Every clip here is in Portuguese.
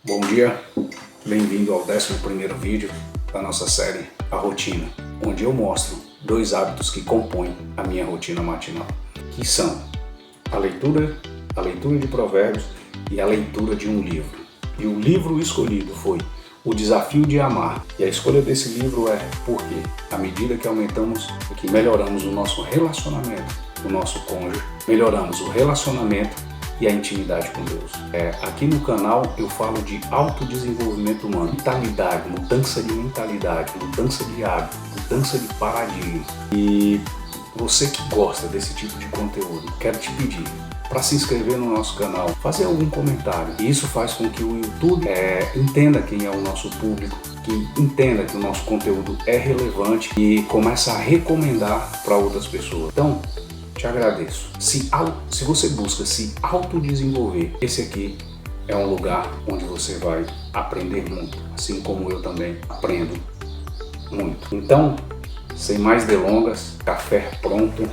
Bom dia, bem-vindo ao 11º vídeo da nossa série A Rotina, onde eu mostro 2 hábitos que compõem a minha rotina matinal, que são a leitura de provérbios e a leitura de um livro. E o livro escolhido foi O Desafio de Amar. E a escolha desse livro é porque, à medida que aumentamos e que melhoramos o nosso relacionamento com o nosso cônjuge, melhoramos o relacionamento e a intimidade com Deus. Aqui no canal eu falo de autodesenvolvimento humano, mentalidade, mudança de mentalidade, mudança de hábito, mudança de paradigma. E você que gosta desse tipo de conteúdo, quero te pedir para se inscrever no nosso canal, fazer algum comentário. E isso faz com que o YouTube entenda quem é o nosso público, que entenda que o nosso conteúdo é relevante e começa a recomendar para outras pessoas. Então, te agradeço. Se você busca se autodesenvolver, esse aqui é um lugar onde você vai aprender muito, assim como eu também aprendo muito. Então, sem mais delongas, café pronto,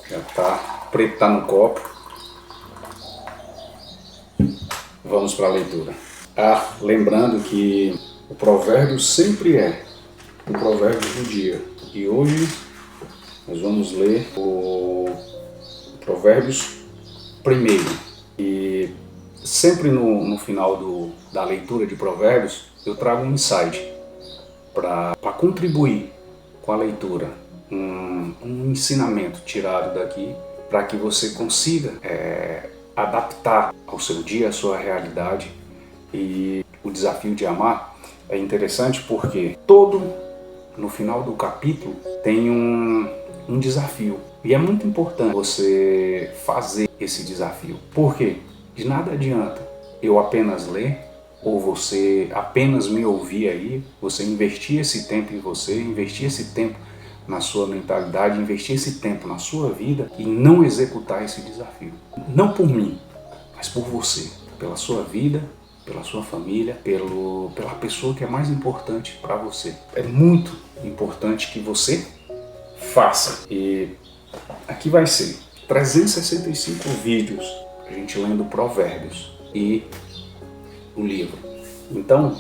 já tá, preto tá no copo. Vamos para a leitura. Lembrando que o provérbio sempre é o provérbio do dia. E hoje nós vamos ler o Provérbios 1. E sempre no final da leitura de Provérbios eu trago um insight para contribuir com a leitura, um ensinamento tirado daqui para que você consiga adaptar ao seu dia, à sua realidade. E o desafio de amar é interessante porque no final do capítulo tem um desafio. E é muito importante você fazer esse desafio. Porque de nada adianta eu apenas ler, ou você apenas me ouvir aí, você investir esse tempo em você, investir esse tempo na sua mentalidade, investir esse tempo na sua vida e não executar esse desafio. Não por mim, mas por você, pela sua vida, pela sua família, pela pessoa que é mais importante para você. É muito importante que você faça. E aqui vai ser 365 vídeos a gente lendo Provérbios e o livro. Então,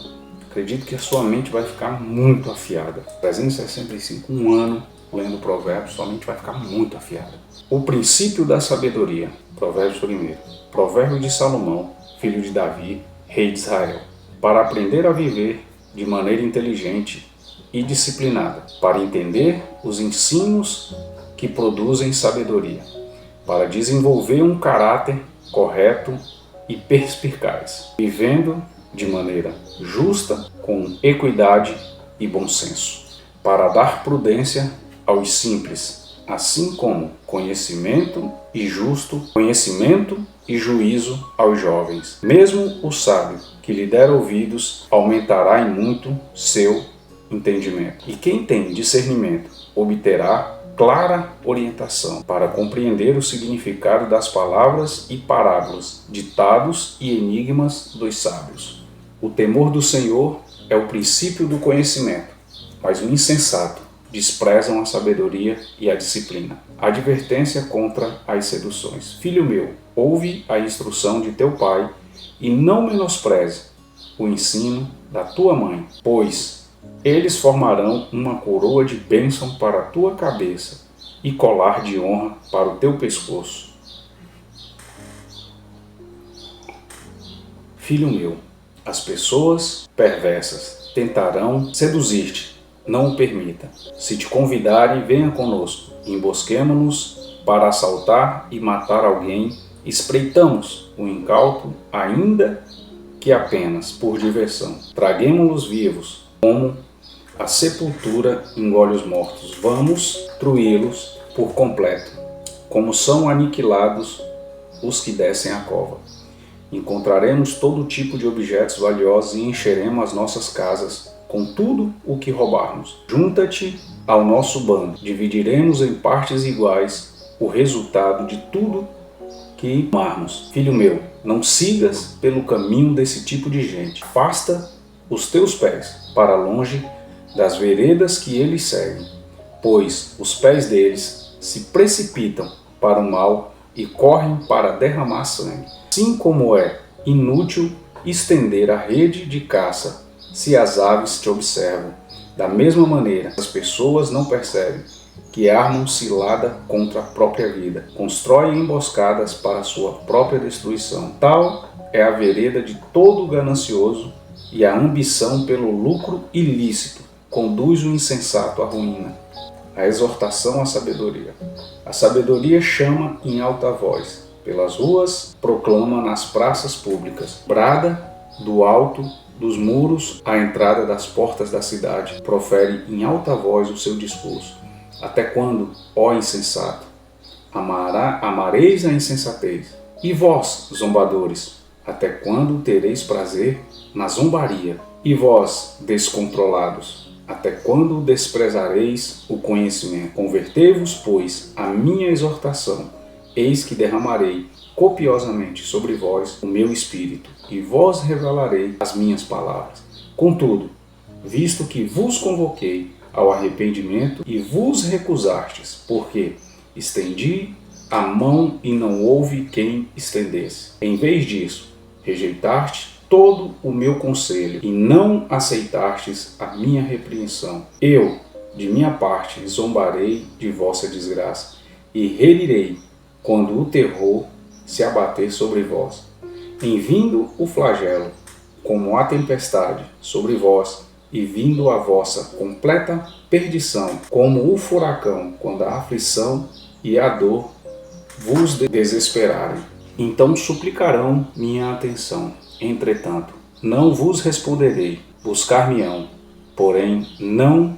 acredito que a sua mente vai ficar muito afiada. 365, um ano lendo Provérbios, sua mente vai ficar muito afiada. O princípio da sabedoria, Provérbios 1. Provérbio de Salomão, filho de Davi, rei de Israel. Para aprender a viver de maneira inteligente e disciplinada, para entender os ensinos que produzem sabedoria, para desenvolver um caráter correto e perspicaz, vivendo de maneira justa, com equidade e bom senso, para dar prudência aos simples, assim como conhecimento e juízo aos jovens. Mesmo o sábio que lhe der ouvidos aumentará em muito seu entendimento. E quem tem discernimento obterá clara orientação para compreender o significado das palavras e parábolas, ditados e enigmas dos sábios. O temor do Senhor é o princípio do conhecimento, mas o insensato desprezam a sabedoria e a disciplina. Advertência contra as seduções. Filho meu, ouve a instrução de teu pai e não menospreze o ensino da tua mãe, pois eles formarão uma coroa de bênção para a tua cabeça e colar de honra para o teu pescoço. Filho meu, as pessoas perversas tentarão seduzir-te, não o permita. Se te convidarem, venha conosco, embosquemo-nos para assaltar e matar alguém, espreitamos o incauto, ainda que apenas por diversão. Traguemo-los vivos, como a sepultura engole os mortos. Vamos destruí-los por completo, como são aniquilados os que descem a cova. Encontraremos todo tipo de objetos valiosos e encheremos as nossas casas com tudo o que roubarmos. Junta-te ao nosso bando, dividiremos em partes iguais o resultado de tudo que tomarmos. Filho meu, não sigas pelo caminho desse tipo de gente. Afasta os teus pés para longe das veredas que eles seguem, pois os pés deles se precipitam para o mal e correm para derramar sangue. Assim como é inútil estender a rede de caça se as aves te observam? Da mesma maneira, as pessoas não percebem que armam cilada contra a própria vida, constroem emboscadas para a sua própria destruição. Tal é a vereda de todo ganancioso, e a ambição pelo lucro ilícito conduz o insensato à ruína. A exortação à sabedoria. A sabedoria chama em alta voz, pelas ruas proclama nas praças públicas, brada do alto dos muros à entrada das portas da cidade, profere em alta voz o seu discurso. Até quando, ó insensato, amareis a insensatez? E vós, zombadores, até quando tereis prazer na zombaria? E vós, descontrolados, até quando desprezareis o conhecimento? Convertei-vos, pois, à minha exortação. Eis que derramarei copiosamente sobre vós o meu espírito, e vós revelarei as minhas palavras. Contudo, visto que vos convoquei ao arrependimento e vos recusastes, porque estendi a mão e não houve quem estendesse. Em vez disso, rejeitaste todo o meu conselho e não aceitastes a minha repreensão. Eu, de minha parte, zombarei de vossa desgraça e rerirei quando o terror se abater sobre vós. Em vindo o flagelo, como a tempestade, sobre vós, e vindo a vossa completa perdição, como o furacão, quando a aflição e a dor vos desesperarem. Então suplicarão minha atenção. Entretanto, não vos responderei. Buscar-me-ão, porém não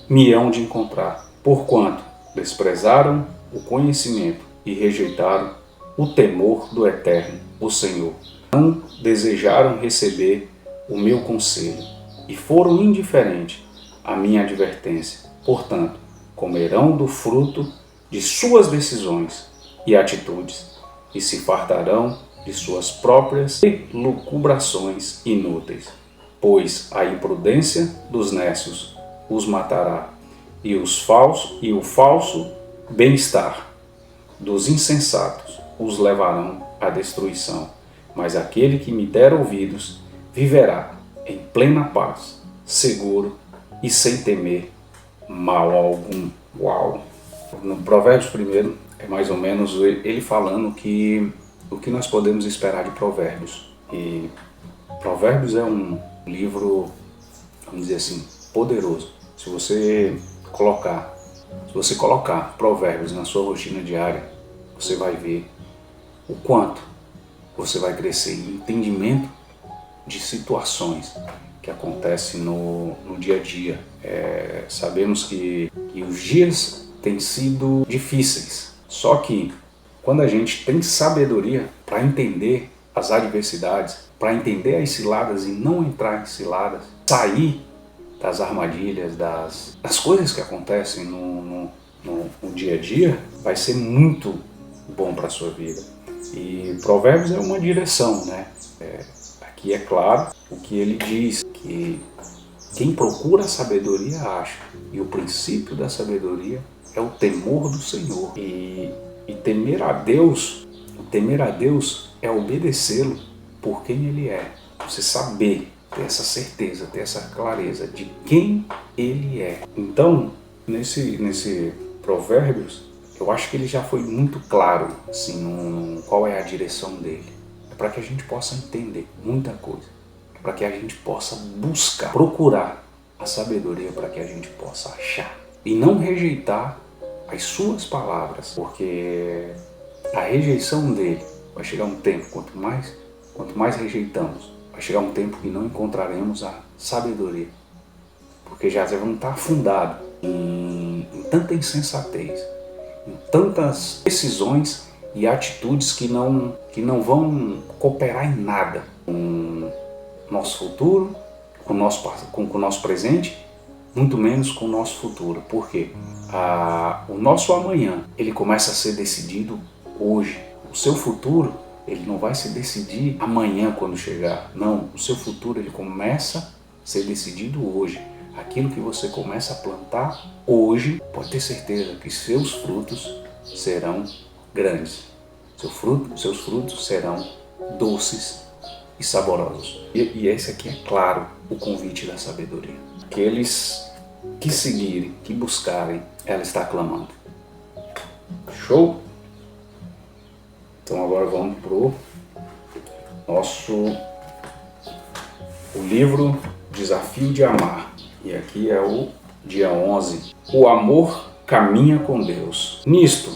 me hão de encontrar. Porquanto desprezaram o conhecimento e rejeitaram o temor do Eterno, o Senhor. Não desejaram receber o meu conselho e foram indiferentes à minha advertência. Portanto, comerão do fruto de suas decisões e atitudes e se fartarão de suas próprias elucubrações inúteis. Pois a imprudência dos nécios os matará e o falso bem-estar dos insensatos os levarão à destruição. Mas aquele que me der ouvidos viverá em plena paz, seguro e sem temer mal algum. Uau! No Provérbios 1 é mais ou menos ele falando que o que nós podemos esperar de Provérbios. E Provérbios é um livro, vamos dizer assim, poderoso. Se você colocar Provérbios na sua rotina diária, você vai ver o quanto você vai crescer em entendimento de situações que acontecem no dia a dia. Sabemos que os dias têm sido difíceis, só que quando a gente tem sabedoria para entender as adversidades, para entender as ciladas e não entrar em ciladas, sair das armadilhas, das coisas que acontecem no dia a dia, vai ser muito bom para a sua vida. E Provérbios é uma direção, né? Aqui é claro o que ele diz, que quem procura a sabedoria acha, e o princípio da sabedoria é o temor do Senhor. E temer a Deus é obedecê-lo por quem Ele é. Você saber, ter essa certeza, ter essa clareza de quem Ele é. Então, nesse Provérbios, eu acho que ele já foi muito claro, assim, qual é a direção dele. É para que a gente possa entender muita coisa, para que a gente possa buscar, procurar a sabedoria, para que a gente possa achar e não rejeitar as suas palavras, porque a rejeição dele vai chegar um tempo, quanto mais rejeitamos, vai chegar um tempo que não encontraremos a sabedoria, porque já vamos estar afundados em tanta insensatez, em tantas decisões e atitudes que não vão cooperar em nada com o nosso futuro, com o nosso presente, muito menos com o nosso futuro. Por quê? O nosso amanhã, ele começa a ser decidido hoje. O seu futuro, ele não vai se decidir amanhã quando chegar. Não, o seu futuro, ele começa a ser decidido hoje. Aquilo que você começa a plantar hoje, pode ter certeza que seus frutos serão grandes. Seus frutos serão doces e saborosos. E esse aqui é claro o convite da sabedoria. Aqueles que seguirem, que buscarem, ela está clamando. Show? Então agora vamos pro o livro Desafio de Amar. E aqui é o dia 11. O amor caminha com Deus. Nisto,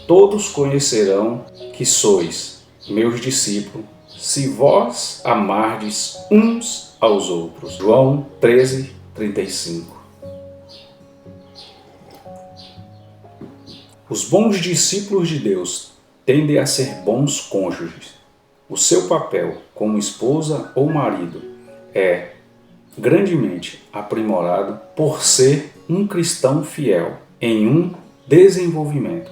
todos conhecerão que sois meus discípulos, se vós amardes uns aos outros. João 13:35. Os bons discípulos de Deus tendem a ser bons cônjuges. O seu papel como esposa ou marido é grandemente aprimorado por ser um cristão fiel em um desenvolvimento.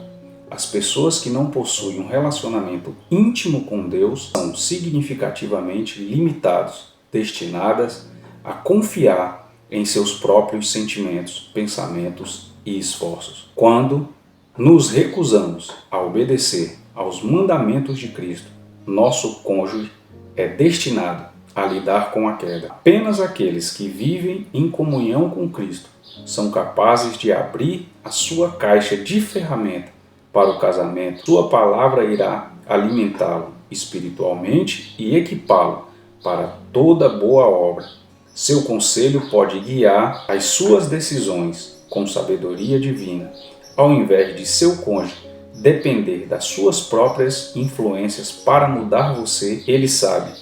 As pessoas que não possuem um relacionamento íntimo com Deus são significativamente limitadas, destinadas a confiar em seus próprios sentimentos, pensamentos e esforços. Quando nos recusamos a obedecer aos mandamentos de Cristo, nosso cônjuge é destinado a lidar com a queda. Apenas aqueles que vivem em comunhão com Cristo são capazes de abrir a sua caixa de ferramentas para o casamento. Sua palavra irá alimentá-lo espiritualmente e equipá-lo para toda boa obra. Seu conselho pode guiar as suas decisões com sabedoria divina, ao invés de seu cônjuge depender das suas próprias influências para mudar você. Ele sabe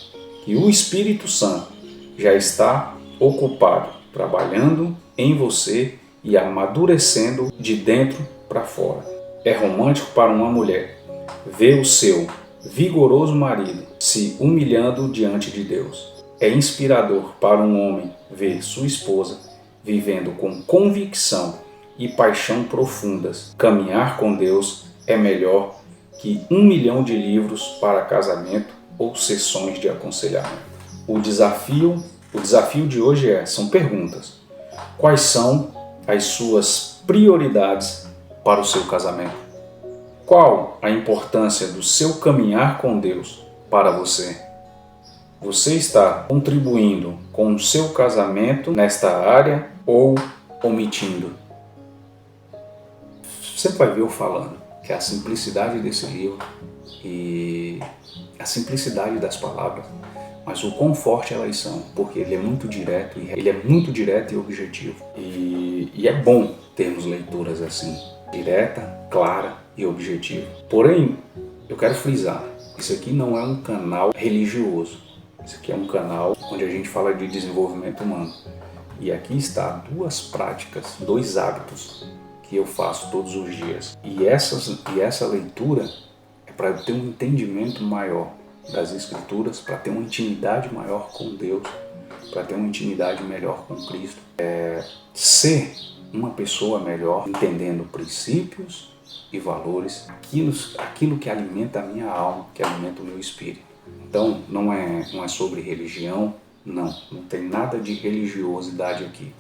que o Espírito Santo já está ocupado trabalhando em você e amadurecendo de dentro para fora. É romântico para uma mulher ver o seu vigoroso marido se humilhando diante de Deus. É inspirador para um homem ver sua esposa vivendo com convicção e paixão profundas. Caminhar com Deus é melhor que 1 milhão de livros para casamento ou sessões de aconselhamento. O desafio de hoje são perguntas. Quais são as suas prioridades para o seu casamento? Qual a importância do seu caminhar com Deus para você? Você está contribuindo com o seu casamento nesta área ou omitindo? Você vai ver eu falando que a simplicidade desse livro e a simplicidade das palavras, mas o quão forte elas são, porque ele é muito direto e objetivo. E é bom termos leituras assim, direta, clara e objetiva. Porém, eu quero frisar, isso aqui não é um canal religioso. Isso aqui é um canal onde a gente fala de desenvolvimento humano. E aqui está 2 práticas, 2 hábitos que eu faço todos os dias. E essa leitura é para eu ter um entendimento maior das Escrituras, para ter uma intimidade maior com Deus, para ter uma intimidade melhor com Cristo. Ser uma pessoa melhor, entendendo princípios e valores, aquilo que alimenta a minha alma, que alimenta o meu espírito. Então, não é sobre religião, não tem nada de religiosidade aqui.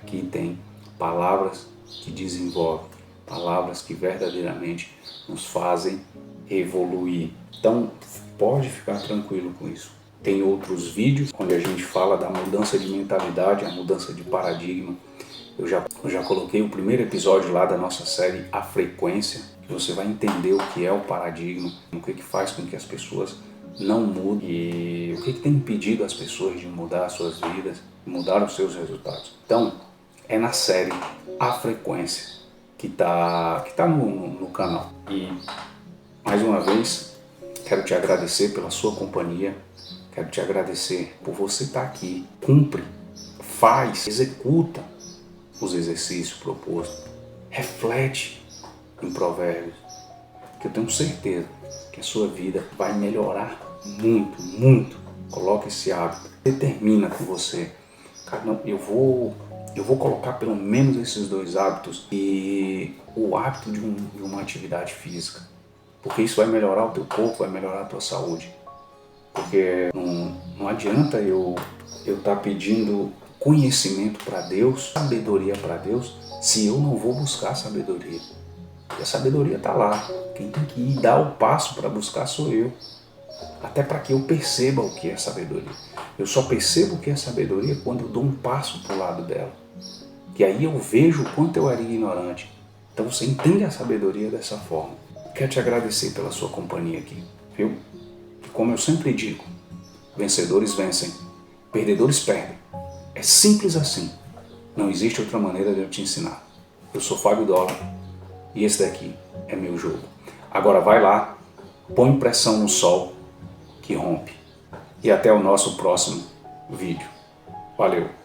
Aqui tem palavras que desenvolvem, palavras que verdadeiramente nos fazem evoluir. Então, pode ficar tranquilo com isso. Tem outros vídeos onde a gente fala da mudança de mentalidade, a mudança de paradigma. Eu já coloquei o primeiro episódio lá da nossa série A Frequência, que você vai entender o que é o paradigma, o que faz com que as pessoas não mudem e o que tem impedido as pessoas de mudar as suas vidas, mudar os seus resultados. Então, é na série A Frequência que tá no canal. E, mais uma vez, quero te agradecer pela sua companhia, quero te agradecer por você estar aqui. Cumpre, faz, executa os exercícios propostos, reflete em Provérbios, que eu tenho certeza que a sua vida vai melhorar muito, muito. Coloca esse hábito, determina com você, cara, não, eu vou colocar pelo menos esses 2 hábitos e o hábito de uma atividade física, porque isso vai melhorar o teu corpo, vai melhorar a tua saúde. Porque não adianta eu estar pedindo conhecimento para Deus, sabedoria para Deus, se eu não vou buscar sabedoria. E a sabedoria está lá. Quem tem que ir dar o passo para buscar sou eu. Até para que eu perceba o que é sabedoria. Eu só percebo o que é sabedoria quando eu dou um passo para o lado dela. Que aí eu vejo o quanto eu era ignorante. Então você entende a sabedoria dessa forma. Quero te agradecer pela sua companhia aqui, viu? E como eu sempre digo, vencedores vencem, perdedores perdem. É simples assim. Não existe outra maneira de eu te ensinar. Eu sou Fábio Dollar e esse daqui é meu jogo. Agora vai lá, põe pressão no sol que rompe. E até o nosso próximo vídeo. Valeu!